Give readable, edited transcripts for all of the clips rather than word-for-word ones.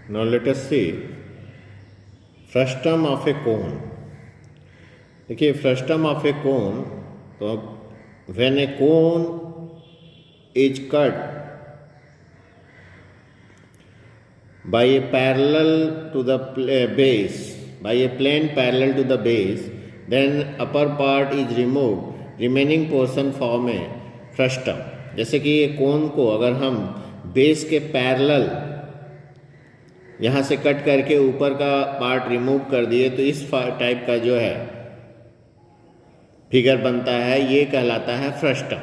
Now let us see frustum of a cone. देखिए frustum of a cone, तो when a cone is cut by a parallel to the base, by a plane parallel to the base, then upper part is removed, remaining portion form a frustum. जैसे कि ये कोन को अगर हम base के parallel यहाँ से कट करके ऊपर का पार्ट रिमूव कर दिए तो इस टाइप का जो है फिगर बनता है, ये कहलाता है फ्रस्टम।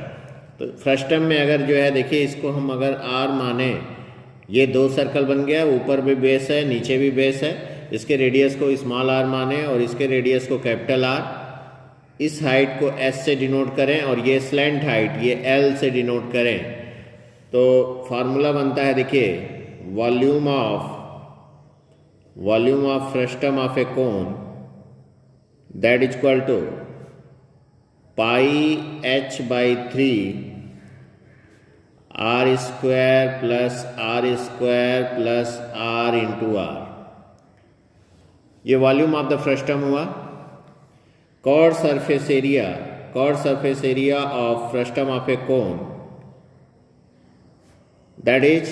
तो फ्रस्टम में अगर जो है देखिए इसको हम अगर आर माने, ये दो सर्कल बन गया, ऊपर भी बेस है नीचे भी बेस है, इसके रेडियस को स्मॉल आर माने और इसके रेडियस को कैपिटल आर, इस हाइट को एस से डिनोट करें और ये स्लैंट हाइट ये एल से डिनोट करें, तो फार्मूला बनता है देखिए volume of frustum of a cone that is equal to pi H by 3 R square plus R into R. ये वॉल्यूम ऑफ द फ्रस्टम हुआ। chord surface area of frustum of a cone, that is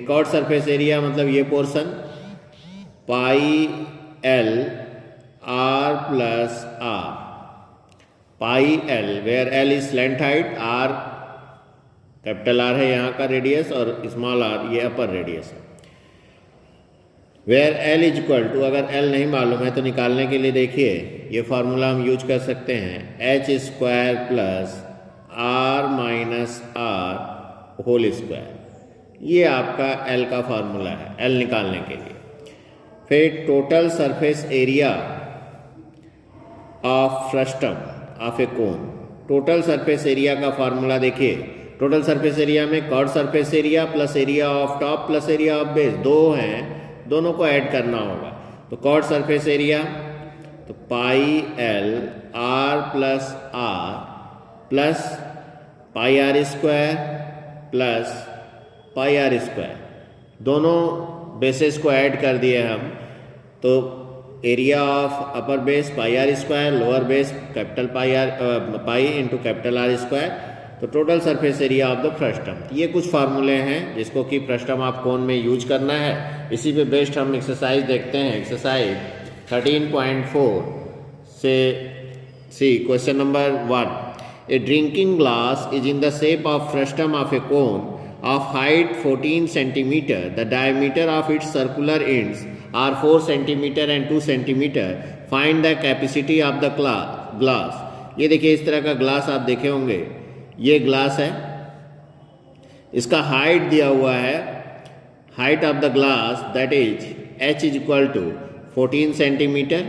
chord surface area मतलब ये portion pi L R plus R, pi L where L is slant height, R capital R है यहाँ का radius और small R ये upper radius है। Where L is equal to, अगर L नहीं मालूम है तो निकालने के लिए देखिए ये फार्मूला हम यूज कर सकते हैं, H square plus R minus R whole square. ये आपका एल का फार्मूला है एल निकालने के लिए। फिर total surface area of frustum of a cone, total surface area का फार्मूला देखिए, टोटल सरफेस एरिया में curved surface area plus area of top plus area of base, दो हैं, दोनों को ऐड करना होगा। तो कॉर्ड सरफेस एरिया तो pi L R plus pi R square plus pi R square, दोनों बेसेस को ऐड कर दिए हम, तो area of upper base pi R square, lower base capital pi into capital R square, तो total surface area of the frustum. ये कुछ फार्मूले हैं जिसको कि फ्रस्टम ऑफ कोन में यूज करना है। इसी पे बेस्ड हम एक्सरसाइज देखते हैं। एक्सरसाइज 13.4 से सी question number 1, a drinking glass is in the shape of frustum of a cone of height 14 centimeter. The diameter of its circular ends are 4 centimeter and 2 centimeter. Find the capacity of the glass. ये देखिए इस तरह का glass आप देखे होंगे, ये glass है, इसका हाइट दिया हुआ है, height of the glass that is h is equal to 14 centimetre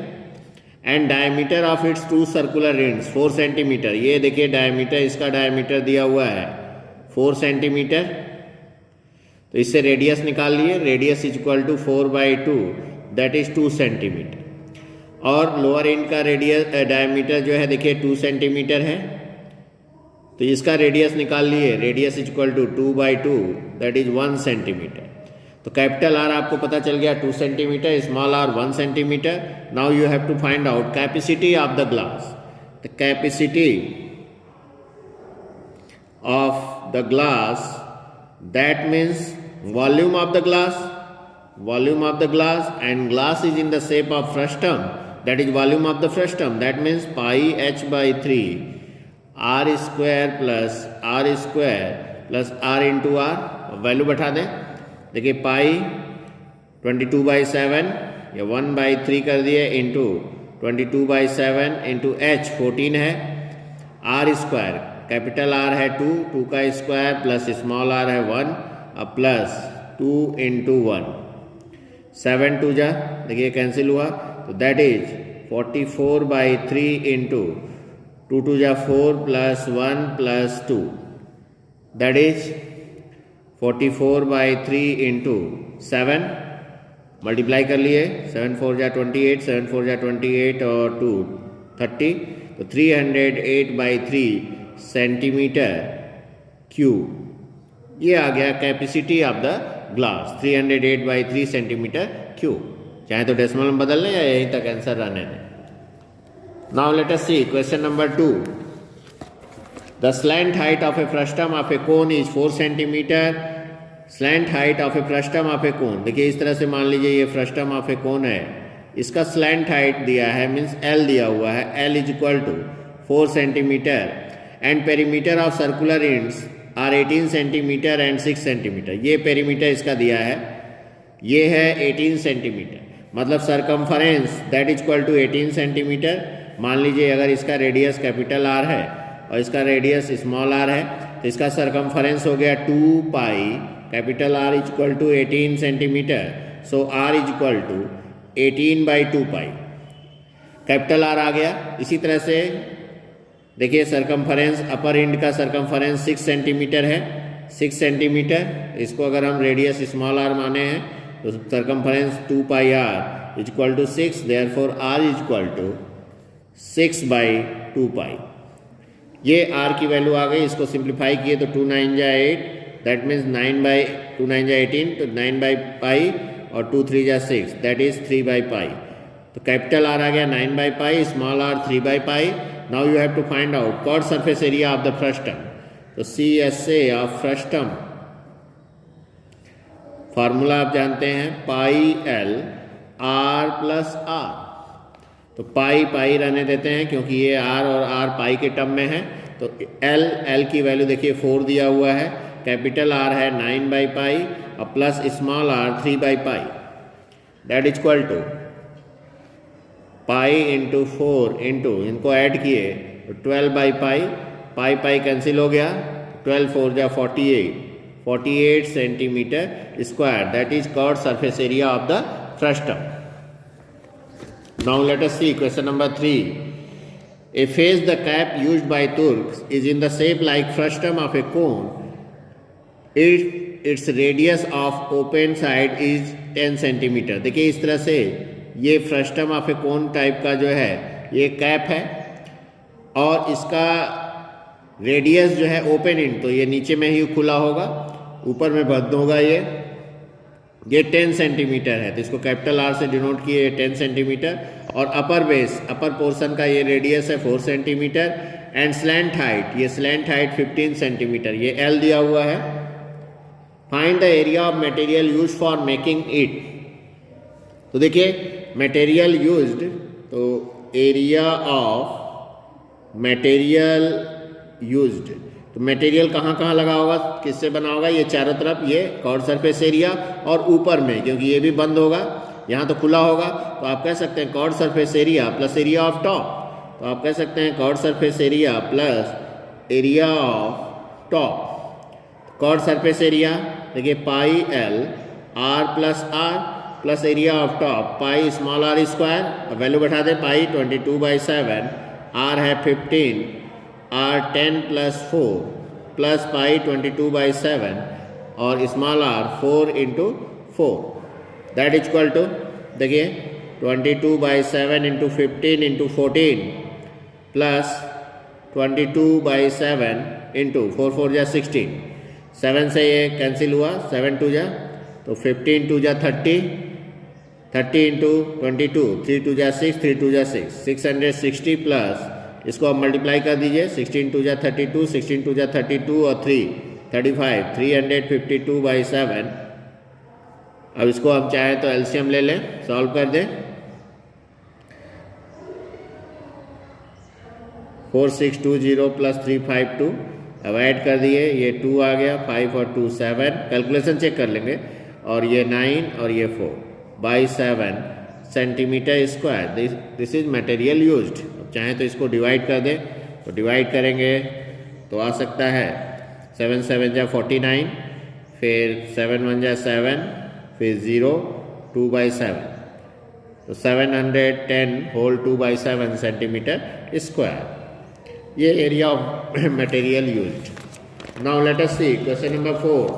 and diameter of its 2 circular ends 4 centimetre. ये देखिए डायमीटर, इसका डायमीटर दिया हुआ है 4 सेंटीमीटर, तो इससे रेडियस निकाल लिए, radius is equal to 4/2 that is 2 centimetre. और लोअर एंड का रेडियस डायमीटर जो है देखिए 2 सेंटीमीटर है, तो इसका रेडियस निकाल लिए, radius is equal to 2/2 that is 1 centimetre. तो कैपिटल आर आपको पता चल गया 2 centimetre, small R 1 centimetre. Now you have to find out capacity of the glass. The capacity of the glass, that means volume of the glass, and glass is in the shape of frustum, that is volume of the frustum, that means pi h by 3 r square plus r into r। Value बैठा दें, देखिए पाई 22/7 या 1/3 कर दिए into 22/7 into h 14 है, r square capital R है 2 का square plus small are है 1 अब प्लस 2 इंटू 1, 7 2 जा देखिए कैंसिल हुआ, तो दैट इज 44/3 इंटू 2 2 जा 4 plus 1 plus 2 that is 44/3 into 7 multiply कर लिए, 7 4 जा 28, 7 4 जा 28 और 2 30, तो 308/3 सेंटीमीटर क्यूब। ये आ गया capacity of the glass 308/3 centimetre cube. चाहे तो डेसिमल में बदल लें या यहीं तक आंसर रहने दें। Now let us see question number 2। The slant height of a frustum of a cone is 4 centimetre. Slant height of a frustum of a cone, देखिए इस तरह से मान लीजिए ये फ्रस्टम ऑफ ए कोन है, इसका स्लैंट हाइट दिया है, मीन्स एल दिया हुआ है, L is equal to 4 centimetre and perimeter of circular ends are 18 centimetre and 6 centimetre. ये पेरीमीटर इसका दिया है, ये है 18 सेंटीमीटर, मतलब circumference that is equal to 18 centimetre. मान लीजिए अगर इसका रेडियस कैपिटल आर है और इसका रेडियस स्मॉल आर है, तो इसका सरकमफरेंस हो गया 2 pi, capital R is equal to 18 centimetre, so R is equal to 18/2 pi, capital R आ गया। इसी तरह से देखिए सरकमफरेंस, अपर एंड का सरकमफरेंस 6 सेंटीमीटर है, 6 सेंटीमीटर, इसको अगर हम रेडियस स्मॉल आर माने हैं तो circumference 2 pi R is equal to 6, therefore R is equal to 6/2 pi. ये आर की वैल्यू आ गई, इसको सिंप्लीफाई किए तो 2 9 जा 8, दैट मीन्स 2 9 जा 18, तो 9/पाई और 2 3 जा 6, दैट इज 3/पाई। तो कैपिटल आर आ गया 9/पाई, स्मॉल आर 3/पाई। Now you have to find out curve surface area of the frustum. तो CSA ऑफ फ्रस्टम, फार्मूला आप जानते हैं, pi L R plus R। तो पाई पाई रहने देते हैं क्योंकि ये R और R पाई के टर्म में है। तो L की वैल्यू देखिए 4 दिया हुआ है, कैपिटल R है 9/पाई और प्लस स्मॉल r 3/पाई, that is equal to pi into 4 into, इनको ऐड किए तो 12/पाई, पाई पाई कैंसिल हो गया, 12 4 जा 48 centimetre square, that is curved surface area of the frustum. Now let us see question number 3। A face the cap used by Turks is in the shape like frustum of a cone. Its radius of open side is 10 centimetre. देखिए इस तरह से ये frustum of a cone type का जो है ये cap है और इसका रेडियस जो है ओपन एंड, तो ये नीचे में ही खुला होगा, ऊपर में बंद होगा। ये 10 सेंटीमीटर है, तो इसको कैपिटल आर से डिनोट किए 10 सेंटीमीटर। और अपर बेस, अपर पोर्शन का ये रेडियस है 4 सेंटीमीटर एंड स्लैंट हाइट, ये स्लैंट हाइट 15 सेंटीमीटर, ये एल दिया हुआ है। Find the area of material use for making it. तो देखिए मटेरियल यूज्ड, तो एरिया ऑफ मटेरियल यूज्ड, तो मटेरियल कहाँ कहाँ लगा होगा, किससे बना होगा, ये चारों तरफ, ये कर्व्ड सरफेस एरिया, और ऊपर में क्योंकि ये भी बंद होगा, यहाँ तो खुला होगा, तो आप कह सकते हैं curved surface area plus area of top. तो आप कह सकते हैं curved surface area plus area of top. Curved surface area देखिए पाई L R plus R plus area of top pi small r square, value बैठा दें, पाई 22/7, R है 15, R 10 plus 4 plus pi 22/7 और small r 4 into 4, that is equal to, देखिए 22/7 into 15 into 14 plus 22/7 into 4 4 जा 16, 7 से ये cancel हुआ, 7 2 जा, तो 15 2 जा 30, 30 इंटू 22, 3 2 जा 6, 3 2 जा 6, 660 प्लस, इसको आप मल्टीप्लाई कर दीजिए, 16 2 जा 32, 16 2 जा 32 और 3 35, 352/7। अब इसको हम चाहें तो एलसीएम ले लें, सॉल्व कर दें, 4620 प्लस 352, अब ऐड कर दिए, ये 2 आ गया, 5 और 2 7, कैलकुलेशन चेक कर लेंगे, और ये 9 और ये 4/7 centimetre square, this is material used. अब चाहें तो इसको डिवाइड कर दें, तो डिवाइड करेंगे तो आ सकता है 7 7 जा 49, फिर 7 1 जा 7, फिर 0 2/7, तो 710 होल 2/7 सेंटीमीटर स्क्वायर, ये area of material used. Now let us see question number 4।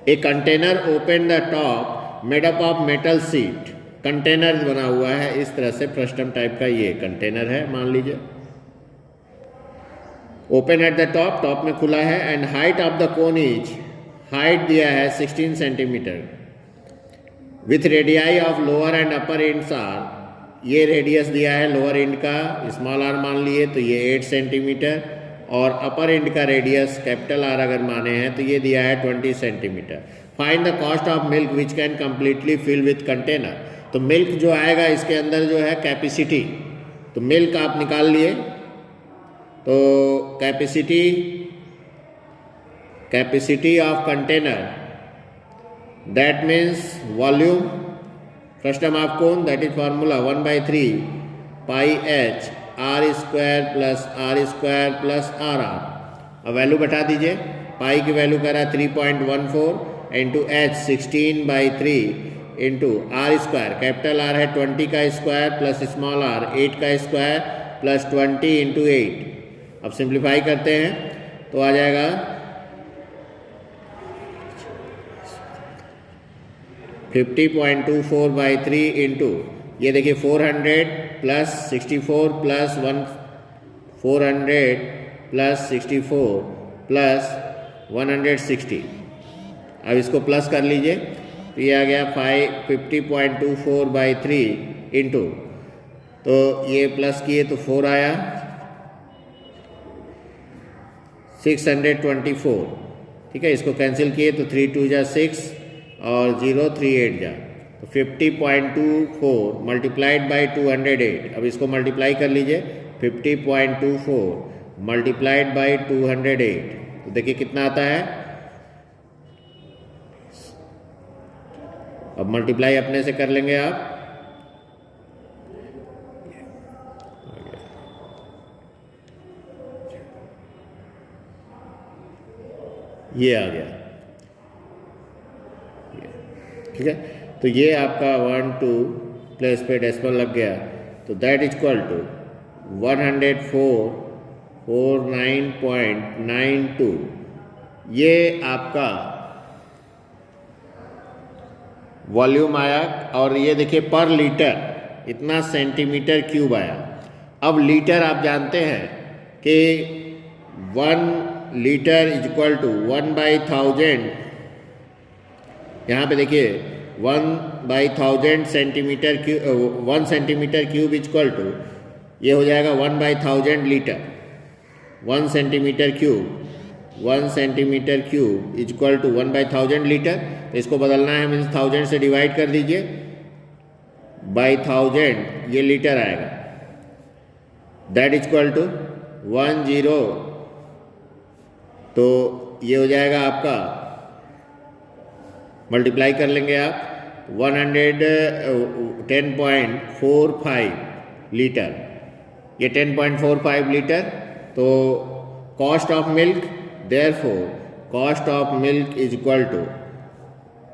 A container open the top made up of metal sheet. Container बना हुआ है इस तरह से, फ्रस्टम टाइप का ये कंटेनर है मान लीजिए, open at the top, top में खुला है, and height of the cone is, height दिया है 16 centimetre with radii of lower and upper ends are, ये रेडियस दिया है लोअर एंड का स्मॉल आर मान लिए तो ये 8 सेंटीमीटर, और अपर एंड का रेडियस कैपिटल आर अगर माने हैं तो ये दिया है 20 centimetre. Find the cost of milk which can completely fill with container. तो मिल्क जो आएगा इसके अंदर जो है कैपेसिटी, तो मिल्क आप निकाल लिए, तो capacity of container that means volume, first time आपको that is formula 1/3 pi H R square plus R R. अब वैल्यू बैठा दीजिए, पाई की वैल्यू करा 3.14 into H 16/3 into R square, capital R है 20 का स्क्वायर प्लस स्मॉल आर 8 का square plus 20 into 8। अब सिंप्लीफाई करते हैं तो आ जाएगा 50.24/3 इंटू ये देखिए 400 प्लस 64 प्लस 400 प्लस 64 प्लस 160। अब इसको प्लस कर लीजिए तो ये आ गया 50.24/3 इंटू, तो ये प्लस किए तो 4 आया 624, ठीक है। इसको कैंसिल किए तो 3 2 जा 6 और 0 3 8 जा, तो 50.24 मल्टीप्लाइड बाई 208। अब इसको मल्टीप्लाई कर लीजिए 50.24 मल्टीप्लाइड बाई 208, तो देखिए कितना आता है। अब मल्टीप्लाई अपने से कर लेंगे आप, ये आ गया, ठीक है। तो ये आपका 1 2 प्लेस पे डेसिमल लग गया, तो दैट इज इक्वल टू 104.49.92। ये आपका वॉल्यूम आया, और ये देखिए पर लीटर इतना सेंटीमीटर क्यूब आया। अब लीटर आप जानते हैं कि 1 लीटर इज इक्वल टू 1/1000, यहाँ पे देखिए 1/1000 centimetre cube, 1 centimetre cube is equal to, ये हो जाएगा 1/1000 litre. 1 centimetre cube is equal to 1/1000 litre. तो इसको बदलना है, मीन्स 1000 से डिवाइड कर दीजिए बाई 1000, ये लीटर आएगा। दैट इज इक्वल टू 10, तो ये हो जाएगा आपका, मल्टीप्लाई कर लेंगे आप 110.45 लीटर, ये 10.45 लीटर। तो cost of milk, therefore cost of milk is equal to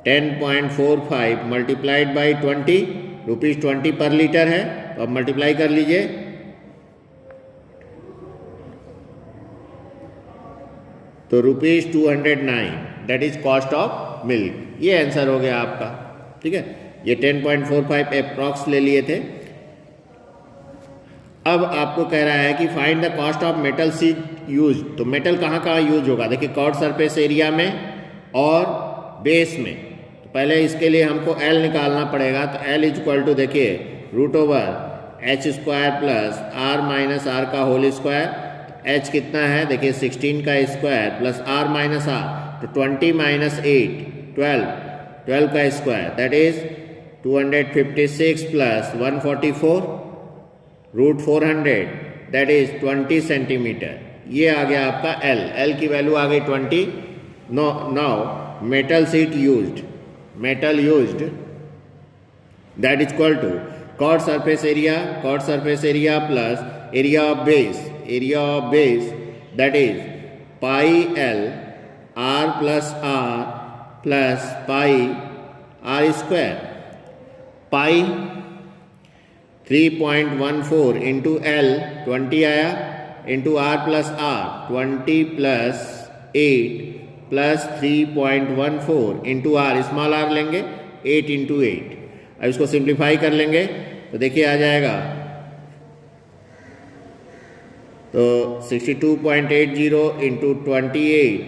10.45 multiplied by 20, rupees 20 per litre है। तो अब मल्टीप्लाई कर लीजिए, तो rupees 209, that is cost of milk. ये आंसर हो गया आपका, ठीक है। ये 10.45 अप्रॉक्स ले लिए थे। अब आपको कह रहा है कि find the cost of metal sheet use. तो मेटल कहाँ कहाँ यूज होगा, देखिए कॉर्ड सरफेस एरिया में और बेस में। तो पहले इसके लिए हमको L निकालना पड़ेगा, तो L इज इक्वल टू देखिए √h² plus r minus R का होल स्क्वायर। h कितना है देखिए 16 का square plus r minus R, तो 20 माइनस 8 12 का square, that is 256 plus 144 √400, that is 20 centimetre. ये आ गया आपका L की वैल्यू आ गई 20। Now metal sheet used that is equal to curved surface area plus area of base, that is pi L r plus pi r square. Pi 3.14 into L 20 आया, into r plus 20 plus 8 plus 3.14 into r, small r लेंगे 8 into 8। अब इसको simplify कर लेंगे तो देखिए आ जाएगा, तो 62.80 इंटू 28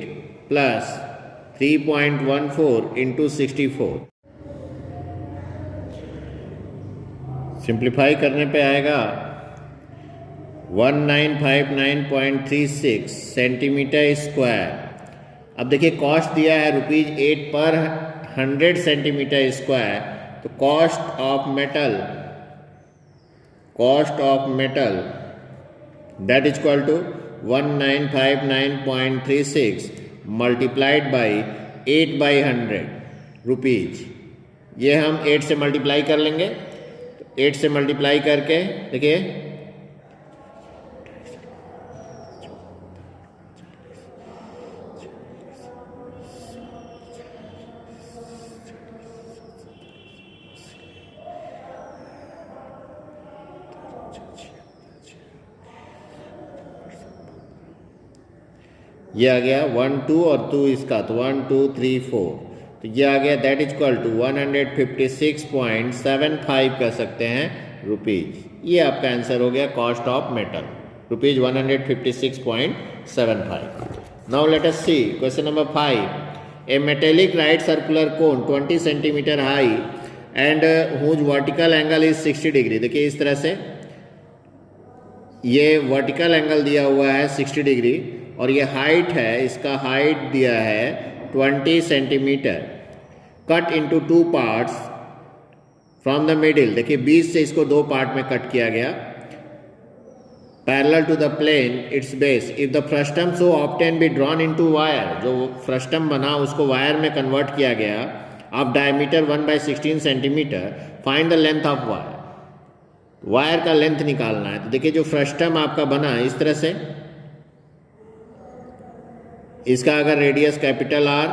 प्लस 3.14 इंटू 64। सिंप्लीफाई करने पे आएगा 1959.36 सेंटीमीटर स्क्वायर। अब देखिए कॉस्ट दिया है ₹8 पर 100 सेंटीमीटर स्क्वायर, तो cost of metal that is equal to 1959.36 multiplied by 8/100 rupees. ये हम 8 से मल्टीप्लाई कर लेंगे, तो 8 से मल्टीप्लाई करके देखिए ये आ गया 1 2 और 2 इसका, तो 1 2 3 4, तो ये आ गया दैट इज इक्वल टू 156.75 कर सकते हैं रुपीज। ये आपका आंसर हो गया cost of metal ₹156.75। Now let us see question number 5। A metallic right circular cone 20 centimetre high and whose vertical angle is 60 degree. देखिए इस तरह से ये वर्टिकल एंगल दिया हुआ है 60 डिग्री और ये हाइट है, इसका हाइट दिया है 20 centimetre. Cut into 2 parts from the middle. देखिए बीच से इसको 2 पार्ट में कट किया गया। Parallel to the plane its base if the frustum so obtain be drawn into wire. जो फ्रस्टम बना उसको वायर में कन्वर्ट किया गया of diameter 1/16 centimetre. Find the length of wire. Wire का लेंथ निकालना है। तो देखिए जो फ्रस्टम आपका बना इस तरह से, इसका अगर रेडियस कैपिटल R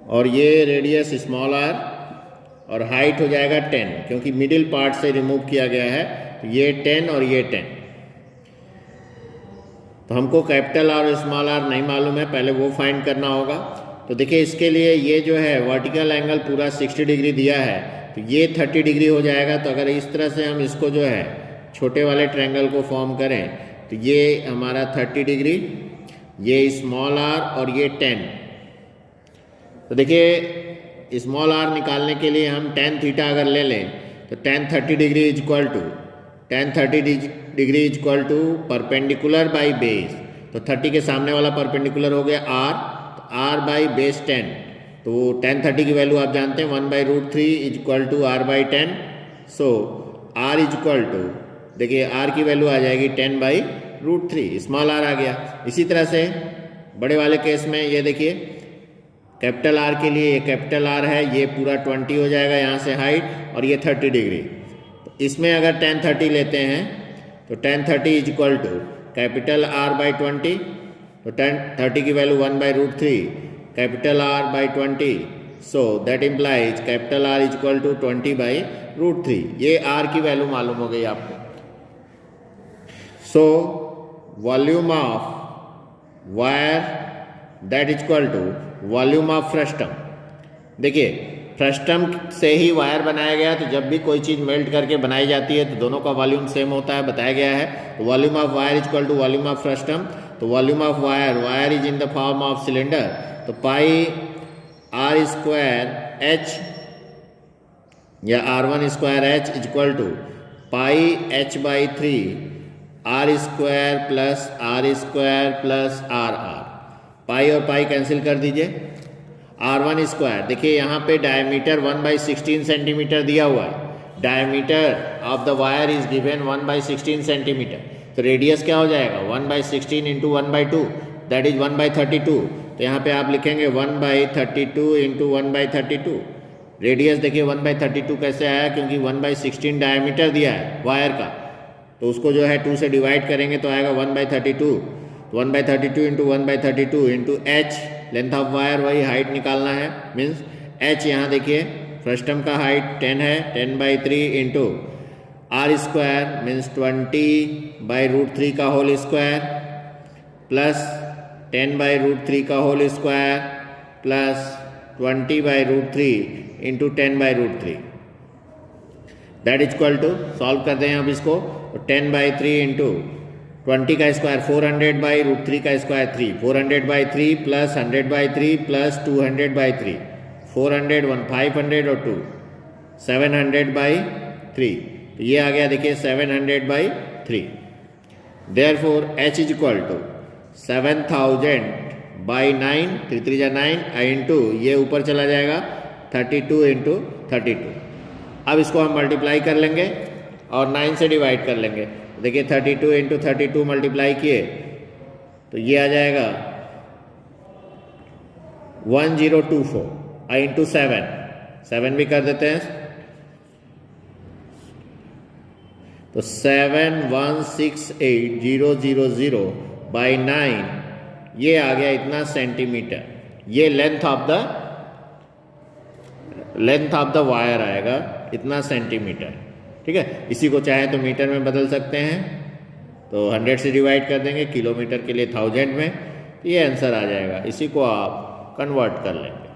और ये रेडियस स्मॉल r और हाइट हो जाएगा 10, क्योंकि मिडिल पार्ट से रिमूव किया गया है, तो ये 10 और ये 10। तो हमको कैपिटल R और स्मॉल r नहीं मालूम है, पहले वो फाइंड करना होगा। तो देखिए इसके लिए ये जो है वर्टिकल एंगल पूरा 60 डिग्री दिया है, तो ये 30 डिग्री हो जाएगा। तो अगर इस तरह से हम इसको जो है छोटे वाले ट्रायंगल को फॉर्म करें, तो ये हमारा 30 डिग्री, ये स्मॉल r और ये 10। तो देखिए स्मॉल r निकालने के लिए हम tan थीटा अगर ले लें, तो tan 30 degree is equal to perpendicular by base. तो 30 के सामने वाला परपेंडिकुलर हो गया r, तो r बाई बेस 10। तो tan 30 की वैल्यू आप जानते हैं 1/√3 is equal to r by 10। So r is equal to, देखिए r की वैल्यू आ जाएगी 10/√3, स्मॉल r आ गया। इसी तरह से बड़े वाले केस में ये देखिए कैपिटल R के लिए ये कैपिटल R है, ये पूरा 20 हो जाएगा यहाँ से हाइट, और ये 30 डिग्री। तो इसमें अगर tan 30 लेते हैं तो tan 30 is equal to capital R by 20, तो tan 30 की value 1/√3 capital R by 20। So that implies capital R is equal to 20/√3। ये R की वैल्यू मालूम हो गई आपको। So volume of wire that is equal to volume of frustum. देखिए frustum से ही वायर बनाया गया, तो जब भी कोई चीज़ मेल्ट करके बनाई जाती है तो दोनों का वॉल्यूम सेम होता है, बताया गया है। Volume of wire is equal to volume of frustum. तो volume of wire is in the form of cylinder, तो पाई r स्क्वायर h या r1 square h is equal to pi h/3 r square plus r r। Pi और pi cancel कर दीजिए। r1 square, देखिए यहाँ पे diameter 1/16 centimetre दिया हुआ है। Diameter of the wire is given 1/16 centimetre. तो रेडियस क्या हो जाएगा 1/16 इंटू 1/2 दैट इज 1/32। तो यहाँ पे आप लिखेंगे 1/32 इंटू 1/32। रेडियस देखिए 1/32 कैसे आया, क्योंकि 1/16 डायमीटर दिया है वायर का, तो उसको जो है 2 से डिवाइड करेंगे तो आएगा 1/32। 1/32 into 1/32 into h, length of wire, वही हाइट निकालना है। मीन्स h यहाँ देखिए फ्रस्टम का हाइट 10 है, 10/3 इंटू r स्क्वायर मीन्स 20/√3 का होल स्क्वायर प्लस 10/√3 का whole square plus 20/√3 into 10/√3 that is equal to, solve करते हैं अब इसको, तो 10/3 इंटू 20 का स्क्वायर 400 बाई रूट 3 का square 3, 400 by 3 plus 100 by 3 plus 200 by 3, 400 1 500 और 2 700 बाई 3, तो ये आ गया देखिए 700 by 3। Therefore h is equal to 7000 by 9, 3 3 जा 9 इंटू ये ऊपर चला जाएगा 32 इंटू 32। अब इसको हम मल्टीप्लाई कर लेंगे और 9 से डिवाइड कर लेंगे। देखिए 32 इंटू 32 मल्टीप्लाई किए तो ये आ जाएगा 1024 इंटू 7 भी कर देते हैं तो 7168,000 बाई 9, ये आ गया इतना सेंटीमीटर। ये लेंथ ऑफ द वायर आएगा इतना सेंटीमीटर। ठीक है, इसी को चाहे तो मीटर में बदल सकते हैं, तो 100 से डिवाइड कर देंगे, किलोमीटर के लिए 1000 में, तो ये आंसर आ जाएगा। इसी को आप कन्वर्ट कर लेंगे।